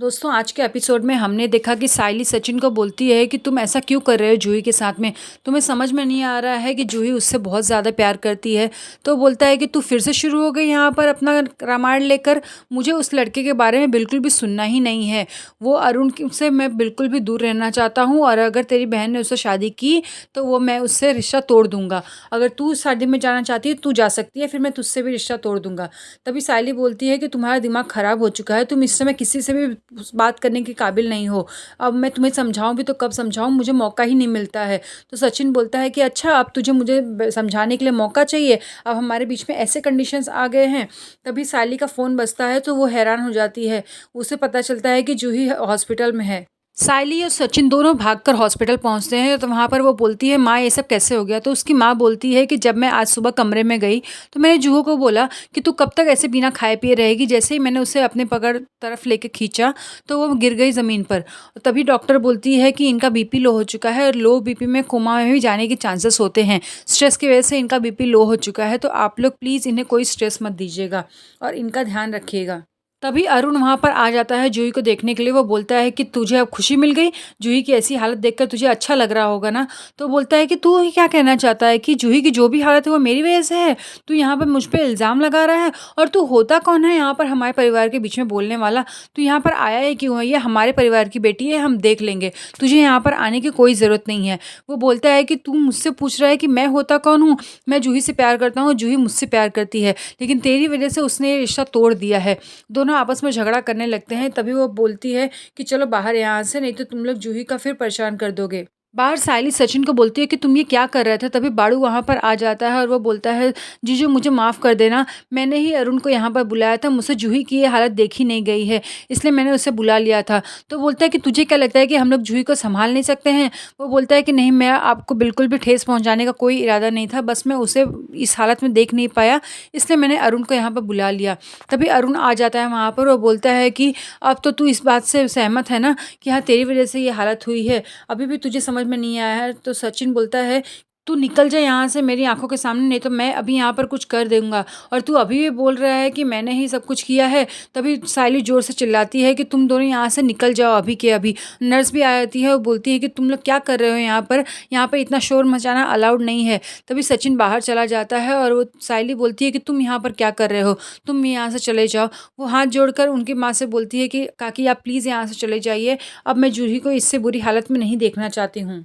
दोस्तों आज के एपिसोड में हमने देखा कि सायली सचिन को बोलती है कि तुम ऐसा क्यों कर रहे हो जूही के साथ में। तुम्हें समझ में नहीं आ रहा है कि जूही उससे बहुत ज़्यादा प्यार करती है। तो बोलता है कि तू फिर से शुरू हो गई यहाँ पर अपना रामायण लेकर। मुझे उस लड़के के बारे में बिल्कुल भी सुनना ही नहीं है। वो अरुण से मैं बिल्कुल भी दूर रहना चाहता हूँ, और अगर तेरी बहन ने उससे शादी की तो वो मैं उससे रिश्ता तोड़ दूंगा। अगर तू शादी में जाना चाहती है तू जा सकती है, फिर मैं तुझसे भी रिश्ता तोड़ दूंगा। तभी सायली बोलती है कि तुम्हारा दिमाग खराब हो चुका है, तुम इस समय किसी से भी उस बात करने के काबिल नहीं हो। अब मैं तुम्हें समझाऊं भी तो कब समझाऊं, मुझे मौका ही नहीं मिलता है। तो सचिन बोलता है कि अच्छा अब तुझे मुझे समझाने के लिए मौका चाहिए, अब हमारे बीच में ऐसे कंडीशंस आ गए हैं। तभी सायली का फ़ोन बजता है तो वो हैरान हो जाती है। उसे पता चलता है कि जूही हॉस्पिटल में है। सायली और सचिन दोनों भागकर हॉस्पिटल पहुंचते हैं, तो वहां पर वो बोलती है माँ ये सब कैसे हो गया। तो उसकी माँ बोलती है कि जब मैं आज सुबह कमरे में गई तो मैंने जूहो को बोला कि तू कब तक ऐसे बिना खाए पिए रहेगी। जैसे ही मैंने उसे अपने पकड़ तरफ लेके खींचा तो वो गिर गई ज़मीन पर। तभी डॉक्टर बोलती है कि इनका बीपी लो हो चुका है और लो बीपी में कोमा में भी जाने के चांसेस होते हैं। स्ट्रेस की वजह से इनका बीपी लो हो चुका है, तो आप लोग प्लीज़ इन्हें कोई स्ट्रेस मत दीजिएगा और इनका ध्यान रखिएगा। तभी अरुण वहाँ पर आ जाता है जूही को देखने के लिए। वो बोलता है कि तुझे अब खुशी मिल गई, जूही की ऐसी हालत देखकर तुझे अच्छा लग रहा होगा ना। तो बोलता है कि तू ही क्या कहना चाहता है कि जूही की जो भी हालत है वो मेरी वजह से है। तू यहाँ पर मुझ पे इल्ज़ाम लगा रहा है, और तू होता कौन है यहाँ पर हमारे परिवार के बीच में बोलने वाला। तू यहाँ पर आया है क्यों है? ये हमारे परिवार की बेटी है, हम देख लेंगे, तुझे यहाँ पर आने की कोई ज़रूरत नहीं है। वो बोलता है कि तू मुझसे पूछ रहा है कि मैं होता कौन हूँ। मैं जूही से प्यार करता हूँ, जूही मुझसे प्यार करती है, लेकिन तेरी वजह से उसने ये रिश्ता तोड़ दिया है। दोनों आपस में झगड़ा करने लगते हैं। तभी वो बोलती है कि चलो बाहर यहाँ से, नहीं तो तुम लोग जूही का फिर परेशान कर दोगे। बाहर सायली सचिन को बोलती है कि तुम ये क्या कर रहे थे। तभी बाड़ू वहाँ पर आ जाता है और वो बोलता है जीजू मुझे माफ़ कर देना, मैंने ही अरुण को यहाँ पर बुलाया था, मुझसे जूही की ये हालत देखी नहीं गई है, इसलिए मैंने उसे बुला लिया था। तो बोलता है कि तुझे क्या लगता है कि हम लोग जूही को संभाल नहीं सकते हैं। वो बोलता है कि नहीं, मैं आपको बिल्कुल भी ठेस पहुँचाने का कोई इरादा नहीं था, बस मैं उसे इस हालत में देख नहीं पाया, इसलिए मैंने अरुण को यहाँ पर बुला लिया। तभी अरुण आ जाता है वहाँ पर। वो बोलता है कि अब तो तू इस बात से सहमत है ना कि हाँ तेरी वजह से ये हालत हुई है, अभी भी तुझे समझ में नहीं आया है। तो सचिन बोलता है तू निकल जा यहाँ से मेरी आंखों के सामने, नहीं तो मैं अभी यहाँ पर कुछ कर दूंगा, और तू अभी भी बोल रहा है कि मैंने ही सब कुछ किया है। तभी सायली जोर से चिल्लाती है कि तुम दोनों यहाँ से निकल जाओ अभी के अभी। नर्स भी आ जाती है, वो बोलती है कि तुम लोग क्या कर रहे हो यहाँ पर इतना शोर मचाना अलाउड नहीं है। तभी सचिन बाहर चला जाता है और वो सायली बोलती है कि तुम यहाँ पर क्या कर रहे हो, तुम यहाँ से चले जाओ। वो हाथ जोड़कर उनकी माँ से बोलती है कि काकी आप प्लीज़ यहाँ से चले जाइए, अब मैं जूही को इससे बुरी हालत में नहीं देखना चाहती हूँ।